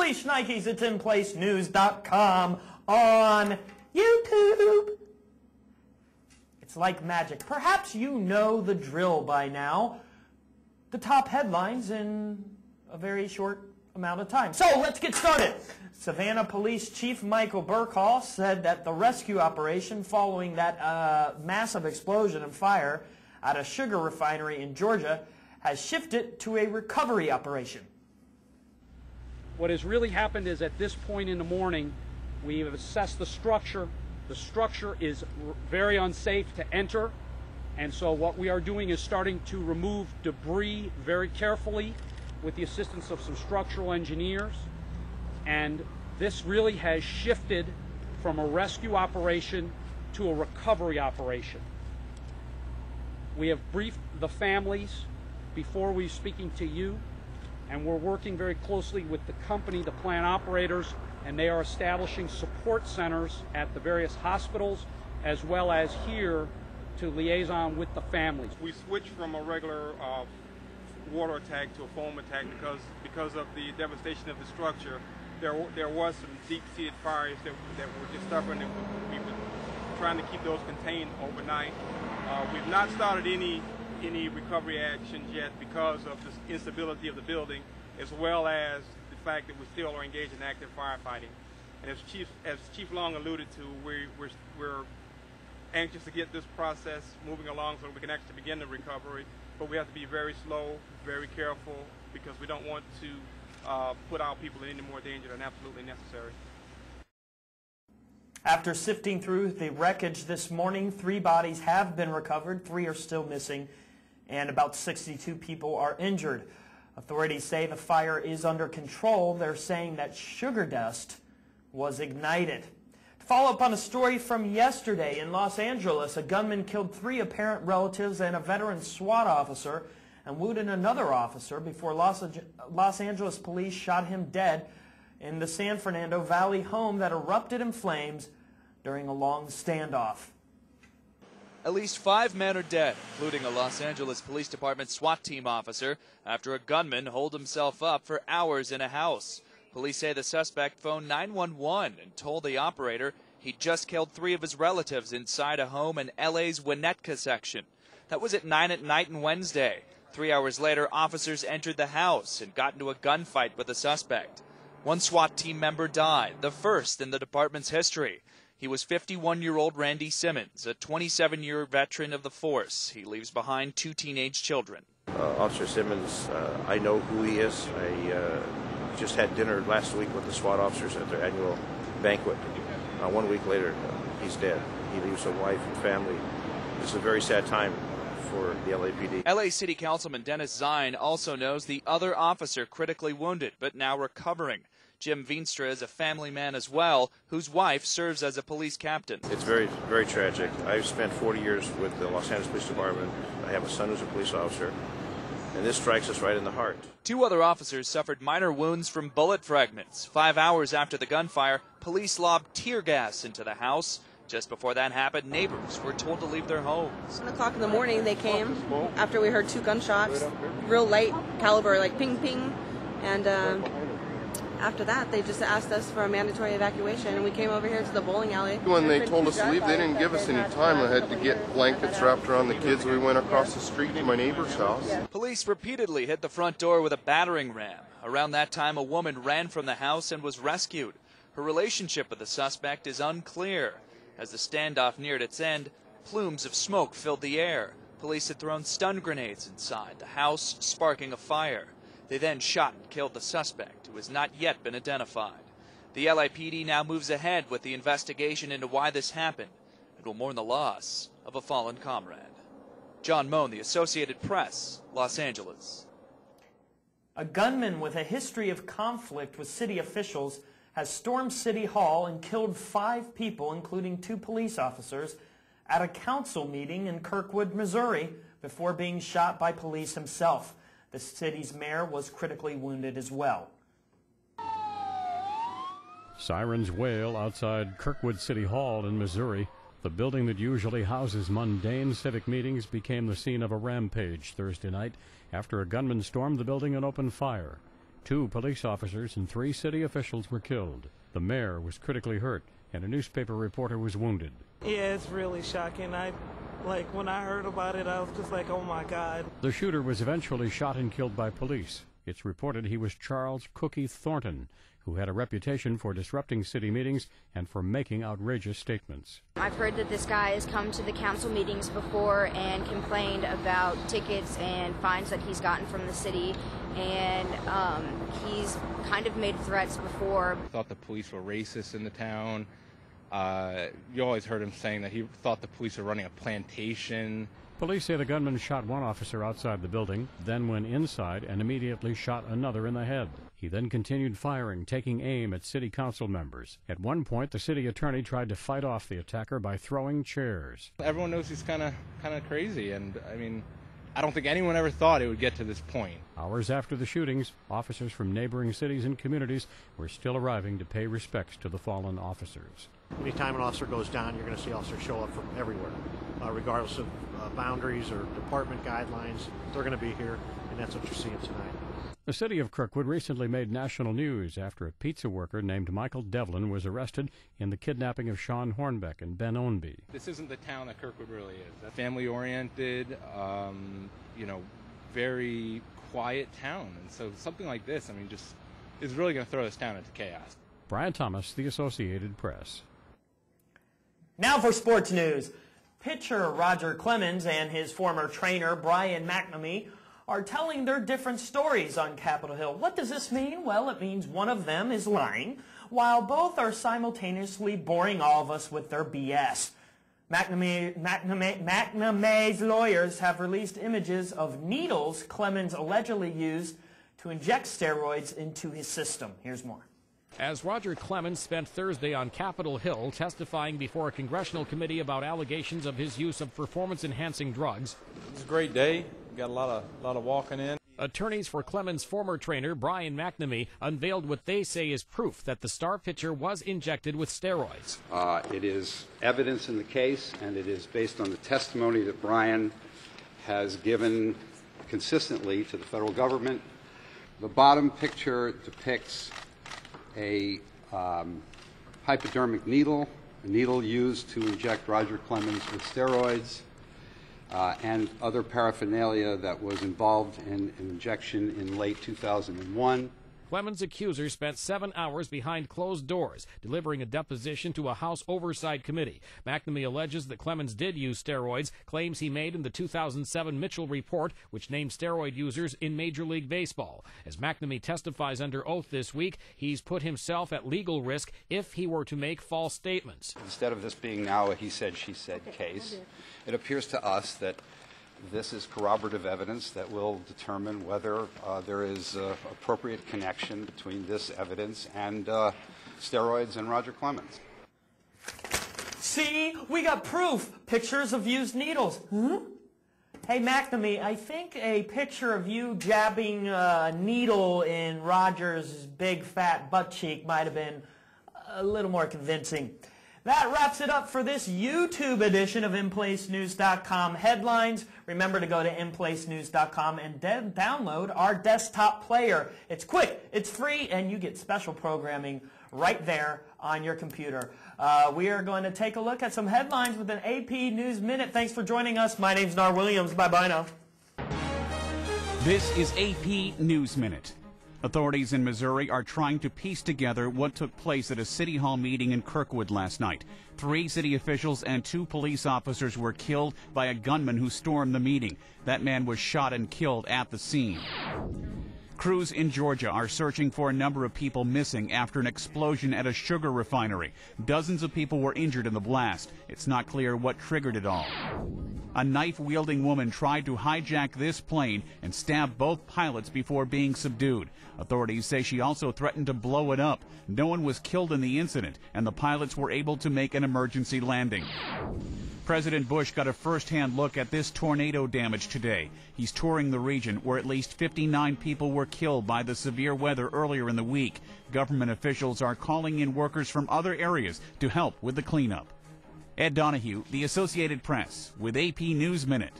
Holy shnikes, it's InPlaceNews.com on YouTube. It's like magic. Perhaps you know the drill by now. The top headlines in a very short amount of time. So let's get started. Savannah Police Chief Michael Burkhall said that the rescue operation following that massive explosion and fire at a sugar refinery in Georgia has shifted to a recovery operation. What has really happened is at this point in the morning, we have assessed the structure. The structure is very unsafe to enter, and so what we are doing is starting to remove debris very carefully with the assistance of some structural engineers. And this really has shifted from a rescue operation to a recovery operation. We have briefed the families before we speaking to you, and we're working very closely with the company, the plant operators, and they are establishing support centers at the various hospitals as well as here to liaison with the families. We switched from a regular water attack to a foam attack because of the devastation of the structure. There was some deep-seated fires that were just stubborn, and we were trying to keep those contained overnight. We've not started any recovery actions yet because of the instability of the building, as well as the fact that we still are engaged in active firefighting. And as Chief Long alluded to, we're anxious to get this process moving along so that we can actually begin the recovery. But we have to be very slow, very careful, because we don't want to put our people in any more danger than absolutely necessary. After sifting through the wreckage this morning, 3 bodies have been recovered, 3 are still missing, and about 62 people are injured. Authorities say the fire is under control. They're saying that sugar dust was ignited. To follow up on a story from yesterday in Los Angeles, a gunman killed 3 apparent relatives and a veteran SWAT officer and wounded another officer before Los Angeles police shot him dead in the San Fernando Valley home that erupted in flames during a long standoff. At least 5 men are dead, including a Los Angeles Police Department SWAT team officer, after a gunman holed himself up for hours in a house. Police say the suspect phoned 911 and told the operator he just killed 3 of his relatives inside a home in LA's Winnetka section. That was at 9 at night on Wednesday. 3 hours later, officers entered the house and got into a gunfight with the suspect. 1 SWAT team member died, the first in the department's history. He was 51-year-old Randy Simmons, a 27-year veteran of the force. He leaves behind 2 teenage children. Officer Simmons, I know who he is. I just had dinner last week with the SWAT officers at their annual banquet. 1 week later, he's dead. He leaves a wife and family. This is a very sad time for the LAPD. LA City Councilman Dennis Zine also knows the other officer critically wounded, but now recovering. Jim Veenstra is a family man as well, whose wife serves as a police captain. It's very, very tragic. I've spent 40 years with the Los Angeles Police Department. I have a son who's a police officer, and this strikes us right in the heart. 2 other officers suffered minor wounds from bullet fragments. 5 hours after the gunfire, police lobbed tear gas into the house. Just before that happened, neighbors were told to leave their homes. 1 o'clock in the morning they came after we heard 2 gunshots, real light caliber, like ping ping, and after that they just asked us for a mandatory evacuation, and we came over here to the bowling alley. When they told us to leave, they didn't give us any time. I had to get blankets wrapped around the kids. We went across the street to my neighbor's house. Police repeatedly hit the front door with a battering ram. Around that time, a woman ran from the house and was rescued. Her relationship with the suspect is unclear. As the standoff neared its end, plumes of smoke filled the air. Police had thrown stun grenades inside the house, sparking a fire. They then shot and killed the suspect, who has not yet been identified. The LAPD now moves ahead with the investigation into why this happened and will mourn the loss of a fallen comrade. John Moan, The Associated Press, Los Angeles. A gunman with a history of conflict with city officials has stormed City Hall and killed 5 people, including 2 police officers, at a council meeting in Kirkwood, Missouri, before being shot by police himself. The city's mayor was critically wounded as well. Sirens wail outside Kirkwood City Hall in Missouri. The building that usually houses mundane civic meetings became the scene of a rampage Thursday night after a gunman stormed the building and opened fire. 2 police officers and 3 city officials were killed. The mayor was critically hurt, and a newspaper reporter was wounded. Yeah, it's really shocking. When I heard about it, I was just like, oh my God. The shooter was eventually shot and killed by police. It's reported he was Charles Cookie Thornton, who had a reputation for disrupting city meetings and for making outrageous statements. I've heard that this guy has come to the council meetings before and complained about tickets and fines that he's gotten from the city, and he's kind of made threats before. I thought the police were racist in the town. You always heard him saying that he thought the police were running a plantation. Police say the gunman shot one officer outside the building, then went inside and immediately shot another in the head. He then continued firing, taking aim at city council members. At one point, the city attorney tried to fight off the attacker by throwing chairs. Everyone knows he's kind of crazy, and I mean, I don't think anyone ever thought it would get to this point. Hours after the shootings, officers from neighboring cities and communities were still arriving to pay respects to the fallen officers. Anytime an officer goes down, you're going to see officers show up from everywhere, regardless of boundaries or department guidelines. They're going to be here, and that's what you're seeing tonight. The city of Kirkwood recently made national news after a pizza worker named Michael Devlin was arrested in the kidnapping of Sean Hornbeck and Ben Ownby. This isn't the town that Kirkwood really is. A family-oriented, very quiet town. And so something like this, I mean, just is really going to throw this town into chaos. Brian Thomas, The Associated Press. Now for sports news. Pitcher Roger Clemens and his former trainer Brian McNamee are telling their different stories on Capitol Hill. What does this mean? Well, it means one of them is lying, while both are simultaneously boring all of us with their BS. McNamee's lawyers have released images of needles Clemens allegedly used to inject steroids into his system. Here's more. As Roger Clemens spent Thursday on Capitol Hill testifying before a congressional committee about allegations of his use of performance-enhancing drugs. It's a great day. Got a lot of walking in. Attorneys for Clemens' former trainer, Brian McNamee, unveiled what they say is proof that the star pitcher was injected with steroids. It is evidence in the case, and it is based on the testimony that Brian has given consistently to the federal government. The bottom picture depicts a hypodermic needle, a needle used to inject Roger Clemens with steroids, and other paraphernalia that was involved in an injection in late 2001. Clemens' accusers spent 7 hours behind closed doors, delivering a deposition to a House Oversight Committee. McNamee alleges that Clemens did use steroids, claims he made in the 2007 Mitchell Report, which named steroid users in Major League Baseball. As McNamee testifies under oath this week, he's put himself at legal risk if he were to make false statements. Instead of this being now a he said, she said case, it appears to us that this is corroborative evidence that will determine whether there is appropriate connection between this evidence and steroids and Roger Clemens. See, we got proof. Pictures of used needles. Hey, McNamee, I think a picture of you jabbing a needle in Roger's big fat butt cheek might have been a little more convincing. That wraps it up for this YouTube edition of InPlaceNews.com headlines. Remember to go to InPlaceNews.com and download our desktop player. It's quick, it's free, and you get special programming right there on your computer. We are going to take a look at some headlines with an AP News Minute. Thanks for joining us. My name's Nar Williams. Bye-bye now. This is AP News Minute. Authorities in Missouri are trying to piece together what took place at a City Hall meeting in Kirkwood last night. 3 city officials and 2 police officers were killed by a gunman who stormed the meeting. That man was shot and killed at the scene. Crews in Georgia are searching for a number of people missing after an explosion at a sugar refinery. Dozens of people were injured in the blast. It's not clear what triggered it all. A knife-wielding woman tried to hijack this plane and stab both pilots before being subdued. Authorities say she also threatened to blow it up. No one was killed in the incident, and the pilots were able to make an emergency landing. President Bush got a first-hand look at this tornado damage today. He's touring the region where at least 59 people were killed by the severe weather earlier in the week. Government officials are calling in workers from other areas to help with the cleanup. Ed Donahue, The Associated Press, with AP News Minute.